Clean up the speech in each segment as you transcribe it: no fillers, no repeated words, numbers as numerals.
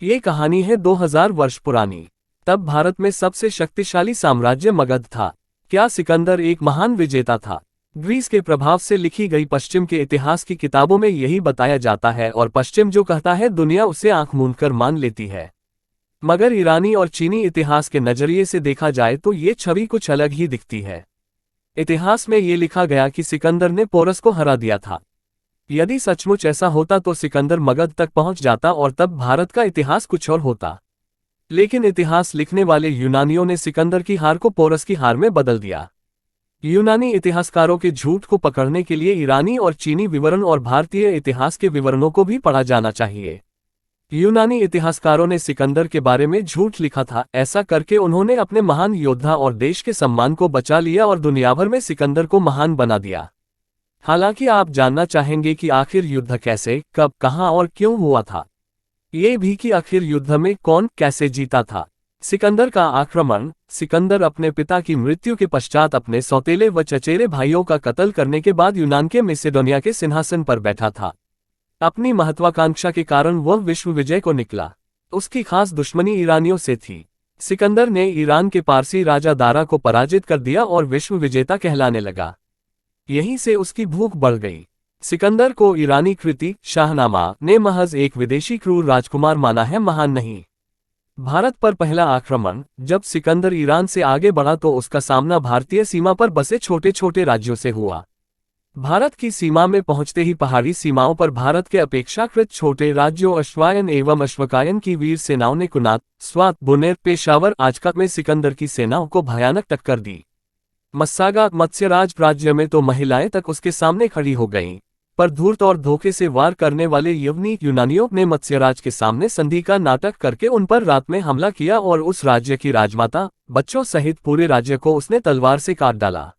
ये कहानी है 2000 वर्ष पुरानी। तब भारत में सबसे शक्तिशाली साम्राज्य मगध था। क्या सिकंदर एक महान विजेता था? ग्रीस के प्रभाव से लिखी गई पश्चिम के इतिहास की किताबों में यही बताया जाता है और पश्चिम जो कहता है दुनिया उसे आंख मूंद कर मान लेती है। मगर ईरानी और चीनी इतिहास के नजरिए से देखा जाए तो ये छवि कुछ अलग ही दिखती है। इतिहास में ये लिखा गया कि सिकंदर ने पोरस को हरा दिया था। यदि सचमुच ऐसा होता तो सिकंदर मगध तक पहुंच जाता और तब भारत का इतिहास कुछ और होता। लेकिन इतिहास लिखने वाले यूनानियों ने सिकंदर की हार को पोरस की हार में बदल दिया। यूनानी इतिहासकारों के झूठ को पकड़ने के लिए ईरानी और चीनी विवरण और भारतीय इतिहास के विवरणों को भी पढ़ा जाना चाहिए। यूनानी इतिहासकारों ने सिकंदर के बारे में झूठ लिखा था। ऐसा करके उन्होंने अपने महान योद्धा और देश के सम्मान को बचा लिया और दुनियाभर में सिकंदर को महान बना दिया। हालांकि आप जानना चाहेंगे कि आखिर युद्ध कैसे, कब, कहां और क्यों हुआ था। ये भी कि आखिर युद्ध में कौन कैसे जीता था। सिकंदर का आक्रमण। सिकंदर अपने पिता की मृत्यु के पश्चात अपने सौतेले व चचेरे भाइयों का कत्ल करने के बाद यूनान के मैसेडोनिया के सिंहासन पर बैठा था। अपनी महत्वाकांक्षा के कारण वह विश्व विजय को निकला। उसकी खास दुश्मनी ईरानियों से थी। सिकंदर ने ईरान के पारसी राजा दारा को पराजित कर दिया और विश्व विजेता कहलाने लगा। यहीं से उसकी भूख बढ़ गई। सिकंदर को ईरानी कृति शाहनामा ने महज एक विदेशी क्रूर राजकुमार माना है, महान नहीं। भारत पर पहला आक्रमण। जब सिकंदर ईरान से आगे बढ़ा तो उसका सामना भारतीय सीमा पर बसे छोटे छोटे राज्यों से हुआ। भारत की सीमा में पहुंचते ही पहाड़ी सीमाओं पर भारत के अपेक्षाकृत छोटे राज्यों अश्वायन एवं अश्वकायन की वीर सेनाओं ने कुनात, स्वात, बुनेर, पेशावर, आजका में सिकंदर की सेनाओं को भयानक टक्कर दी। मस्सागा मत्स्यराज राज्य में तो महिलाएं तक उसके सामने खड़ी हो गईं। पर धूर्त और धोखे से वार करने वाले यवनी यूनानियों ने मत्स्यराज के सामने संधि का नाटक करके उन पर रात में हमला किया और उस राज्य की राजमाता, बच्चों सहित पूरे राज्य को उसने तलवार से काट डाला।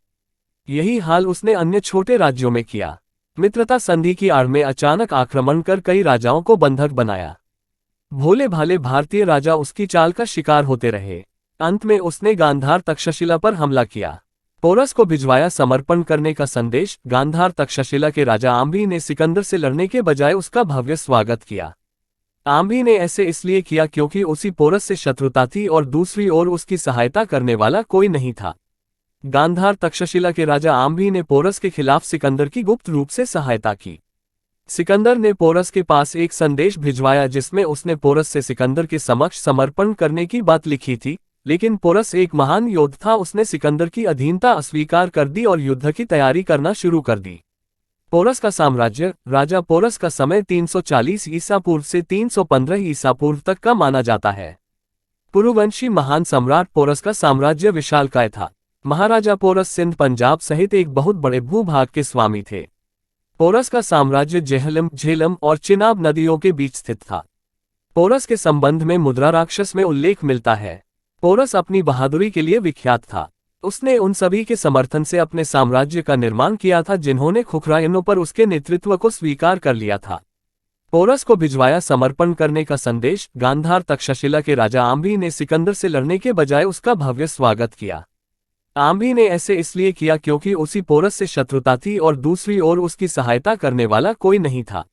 यही हाल उसने अन्य छोटे राज्यों में किया। मित्रता संधि की आड़ में अचानक आक्रमण कर कई राजाओं को बंधक बनाया। भोले भाले भारतीय राजा उसकी चाल का शिकार होते रहे। अंत में उसने गांधार तक्षशिला पर हमला किया। पोरस को भिजवाया समर्पण करने का संदेश। गांधार तक्षशिला के राजा आम्भी ने सिकंदर से लड़ने के बजाय उसका भव्य स्वागत किया। आम्भी ने ऐसे इसलिए किया क्योंकि उसी पोरस से शत्रुता थी और दूसरी ओर उसकी सहायता करने वाला कोई नहीं था। गांधार तक्षशिला के राजा आम्भी ने पोरस के खिलाफ सिकंदर की गुप्त रूप से सहायता की। सिकंदर ने पोरस के पास एक संदेश भिजवाया जिसमें उसने पोरस से सिकंदर के समक्ष समर्पण करने की बात लिखी थी। लेकिन पोरस एक महान योद्धा था। उसने सिकंदर की अधीनता अस्वीकार कर दी और युद्ध की तैयारी करना शुरू कर दी। पोरस का साम्राज्य। राजा पोरस का समय 340 ईसा पूर्व से 315 ईसा पूर्व तक का माना जाता है। पुरुवंशी महान सम्राट पोरस का साम्राज्य विशालकाय था। महाराजा पोरस सिंध, पंजाब सहित एक बहुत बड़े भूभाग के स्वामी थे। पोरस का साम्राज्य जेहलम, झेलम और चिनाब नदियों के बीच स्थित था। पोरस के संबंध में मुद्रा राक्षस में उल्लेख मिलता है। पोरस अपनी बहादुरी के लिए विख्यात था। उसने उन सभी के समर्थन से अपने साम्राज्य का निर्माण किया था जिन्होंने खुखरायनों पर उसके नेतृत्व को स्वीकार कर लिया था। पोरस को भिजवाया समर्पण करने का संदेश। गांधार तक्षशिला के राजा आम्भी ने सिकंदर से लड़ने के बजाय उसका भव्य स्वागत किया। आम्भी ने ऐसे इसलिए किया क्योंकि उसी पोरस से शत्रुता थी और दूसरी ओर उसकी सहायता करने वाला कोई नहीं था।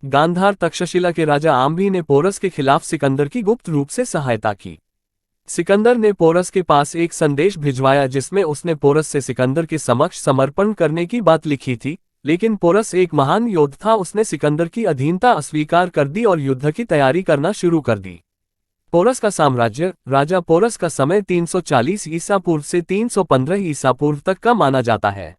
गांधार तक्षशिला के राजा आम्भी ने पोरस के खिलाफ सिकंदर की गुप्त रूप से सहायता की। सिकंदर ने पोरस के पास एक संदेश भिजवाया जिसमें उसने पोरस से सिकंदर के समक्ष समर्पण करने की बात लिखी थी। लेकिन पोरस एक महान योद्धा था। उसने सिकंदर की अधीनता अस्वीकार कर दी और युद्ध की तैयारी करना शुरू कर दी। पोरस का साम्राज्य। राजा पोरस का समय 340 ईसा पूर्व से 315 ईसा पूर्व तक का माना जाता है।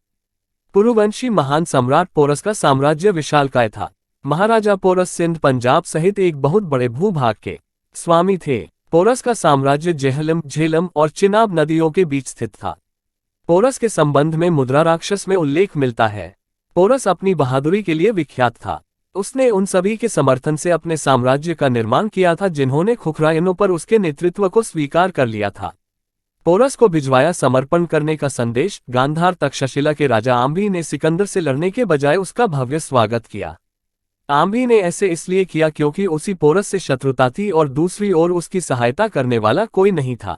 पुरुवंशी महान सम्राट पोरस का साम्राज्य विशालकाय था। महाराजा पोरस सिंध, पंजाब सहित एक बहुत बड़े भूभाग के स्वामी थे। पोरस का साम्राज्य जेहलम, झेलम और चिनाब नदियों के बीच स्थित था। पोरस के संबंध में मुद्रा राक्षस में उल्लेख मिलता है। पोरस अपनी बहादुरी के लिए विख्यात था। उसने उन सभी के समर्थन से अपने साम्राज्य का निर्माण किया था जिन्होंने खुखरायनों पर उसके नेतृत्व को स्वीकार कर लिया था। पोरस को भिजवाया समर्पण करने का संदेश। गांधार तक्षशिला के राजा आम्भी ने सिकंदर से लड़ने के बजाय उसका भव्य स्वागत किया। आम्भी ने ऐसे इसलिए किया क्योंकि उसी पोरस से शत्रुता थी और दूसरी ओर उसकी सहायता करने वाला कोई नहीं था।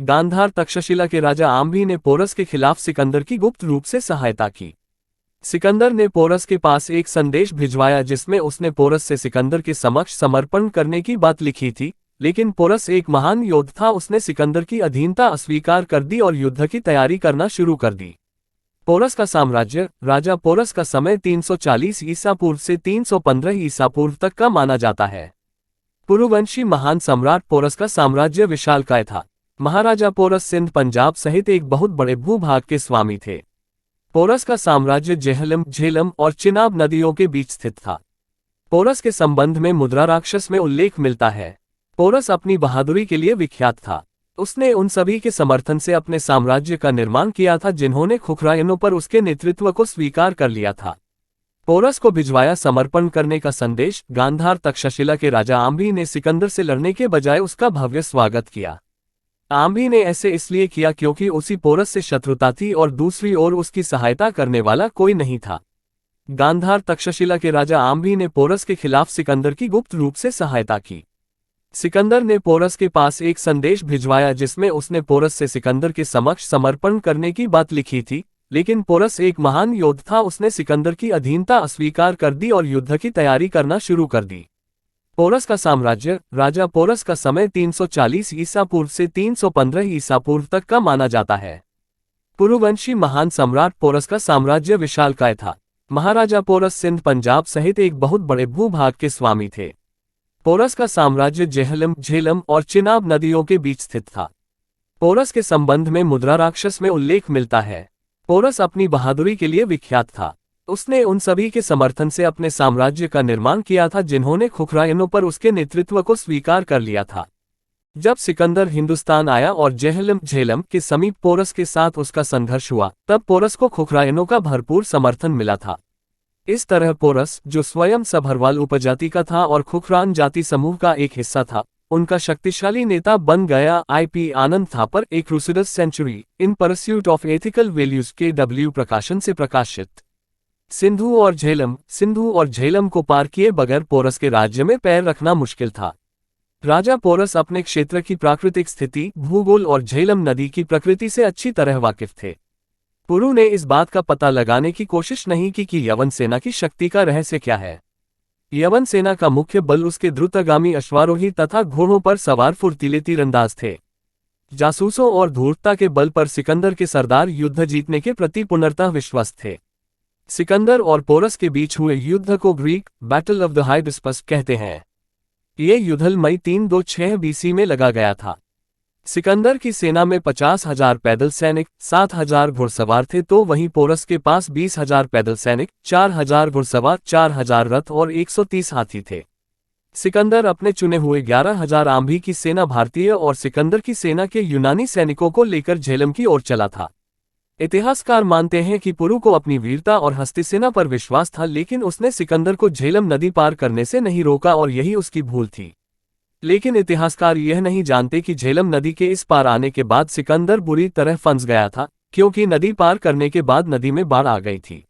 गांधार तक्षशिला के राजा आम्भी ने पोरस के खिलाफ सिकंदर की गुप्त रूप से सहायता की। सिकंदर ने पोरस के पास एक संदेश भिजवाया जिसमें उसने पोरस से सिकंदर के समक्ष समर्पण करने की बात लिखी थी, लेकिन पोरस एक महान योद्धा था। उसने सिकंदर की अधीनता अस्वीकार कर दी और युद्ध की तैयारी करना शुरू कर दी। पोरस का साम्राज्य, राजा पोरस का समय 340 ईसा पूर्व से 315 ईसा पूर्व तक का माना जाता है। पुरुवंशी महान सम्राट पोरस का साम्राज्य विशालकाय था। महाराजा पोरस सिंध, पंजाब सहित एक बहुत बड़े भूभाग के स्वामी थे। पोरस का साम्राज्य जेहलम, झेलम और चिनाब नदियों के बीच स्थित था। पोरस के संबंध में मुद्रा राक्षस में उल्लेख मिलता है। पोरस अपनी बहादुरी के लिए विख्यात था। उसने उन सभी के समर्थन से अपने साम्राज्य का निर्माण किया था जिन्होंने खुखरायनों पर उसके नेतृत्व को स्वीकार कर लिया था। पोरस को भिजवाया समर्पण करने का संदेश। गांधार तक्षशिला के राजा आम्भी ने सिकंदर से लड़ने के बजाय उसका भव्य स्वागत किया। आम्भी ने ऐसे इसलिए किया क्योंकि उसी पोरस से शत्रुता थी और दूसरी ओर उसकी सहायता करने वाला कोई नहीं था। गांधार तक्षशिला के राजा आम्भी ने पोरस के खिलाफ सिकंदर की गुप्त रूप से सहायता की। सिकंदर ने पोरस के पास एक संदेश भिजवाया जिसमें उसने पोरस से सिकंदर के समक्ष समर्पण करने की बात लिखी थी, लेकिन पोरस एक महान योद्धा था। उसने सिकंदर की अधीनता अस्वीकार कर दी और युद्ध की तैयारी करना शुरू कर दी। पोरस का साम्राज्य, राजा पोरस का समय 340 ईसा पूर्व से 315 ईसा पूर्व तक का माना जाता है। पुरुवंशी महान सम्राट पोरस का साम्राज्य विशालकाय था। महाराजा पोरस सिंध, पंजाब सहित एक बहुत बड़े भूभाग के स्वामी थे। पोरस का साम्राज्य जेहलम, झेलम और चिनाब नदियों के बीच स्थित था। पोरस के संबंध में मुद्रा राक्षस में उल्लेख मिलता है। पोरस अपनी बहादुरी के लिए विख्यात था। उसने उन सभी के समर्थन से अपने साम्राज्य का निर्माण किया था जिन्होंने खुखरायनों पर उसके नेतृत्व को स्वीकार कर लिया था। जब सिकंदर हिंदुस्तान आया और जेहलम, झेलम के समीप पोरस के साथ उसका संघर्ष हुआ, तब पोरस को खुखरायनों का भरपूर समर्थन मिला था। इस तरह पोरस, जो स्वयं सभरवाल उपजाति का था और खुखरान जाति समूह का एक हिस्सा था, उनका शक्तिशाली नेता बन गया। IP Anand Thapar, a crusader's century in pursuit of ethical values के W प्रकाशन से प्रकाशित। सिंधु और झेलम को पार किए बगैर पोरस के राज्य में पैर रखना मुश्किल था। राजा पोरस अपने क्षेत्र की प्राकृतिक स्थिति, भूगोल और झेलम नदी की प्रकृति से अच्छी तरह वाकिफ थे। पुरु ने इस बात का पता लगाने की कोशिश नहीं की कि यवन सेना की शक्ति का रहस्य क्या है। यवन सेना का मुख्य बल उसके द्रुतगामी अश्वारोही तथा घोड़ों पर सवार फुर्तीले तीरंदाज थे। जासूसों और धूर्तता के बल पर सिकंदर के सरदार युद्ध जीतने के प्रति पूर्णतः विश्वस्त थे। सिकंदर और पोरस के बीच हुए युद्ध को ग्रीक बैटल ऑफ द हाइडेस्पस कहते हैं। ये युद्ध मई 326 BC में लगा गया था। सिकंदर की सेना में 50,000 पैदल सैनिक, 7,000 घुड़सवार थे, तो वहीं पोरस के पास 20,000 पैदल सैनिक, 4,000 घुड़सवार, 4,000 रथ और 130 हाथी थे। सिकंदर अपने चुने हुए 11,000 आंभी की सेना भारतीय और सिकंदर की सेना के यूनानी सैनिकों को लेकर झेलम की ओर चला था। इतिहासकार मानते हैं कि पुरु को अपनी वीरता और हस्ती सेना पर विश्वास था, लेकिन उसने सिकंदर को झेलम नदी पार करने से नहीं रोका और यही उसकी भूल थी। लेकिन इतिहासकार यह नहीं जानते कि झेलम नदी के इस पार आने के बाद सिकंदर बुरी तरह फंस गया था, क्योंकि नदी पार करने के बाद नदी में बाढ़ आ गई थी।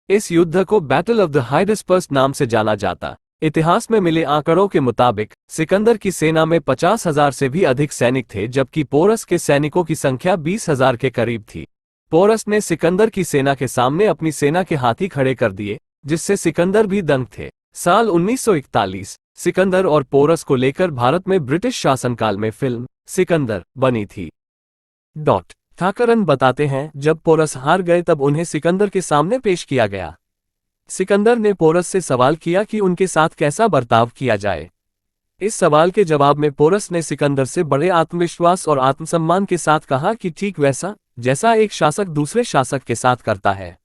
इस युद्ध को बैटल ऑफ द हाइडेस्पर्स नाम से जाना जाता। इतिहास में मिले आंकड़ों के मुताबिक सिकंदर की सेना में 50,000 से भी अधिक सैनिक थे, जबकि पोरस के सैनिकों की संख्या 20,000 के करीब थी। पोरस ने सिकंदर की सेना के सामने अपनी सेना के हाथी खड़े कर दिए, जिससे सिकंदर भी दंग थे। साल 1941 सिकंदर और पोरस को लेकर भारत में ब्रिटिश शासनकाल में फिल्म सिकंदर बनी थी। ठाकरन बताते हैं, जब पोरस हार गए तब उन्हें सिकंदर के सामने पेश किया गया। सिकंदर ने पोरस से सवाल किया कि उनके साथ कैसा बर्ताव किया जाए। इस सवाल के जवाब में पोरस ने सिकंदर से बड़े आत्मविश्वास और आत्मसम्मान के साथ कहा कि ठीक वैसा जैसा एक शासक दूसरे शासक के साथ करता है।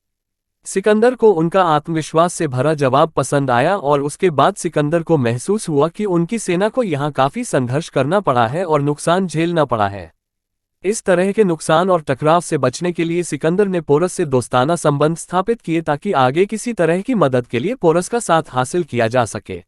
सिकंदर को उनका आत्मविश्वास से भरा जवाब पसंद आया और उसके बाद सिकंदर को महसूस हुआ कि उनकी सेना को यहाँ काफी संघर्ष करना पड़ा है और नुकसान झेलना पड़ा है। इस तरह के नुकसान और टकराव से बचने के लिए सिकंदर ने पोरस से दोस्ताना संबंध स्थापित किए ताकि आगे किसी तरह की मदद के लिए पोरस का साथ हासिल किया जा सके।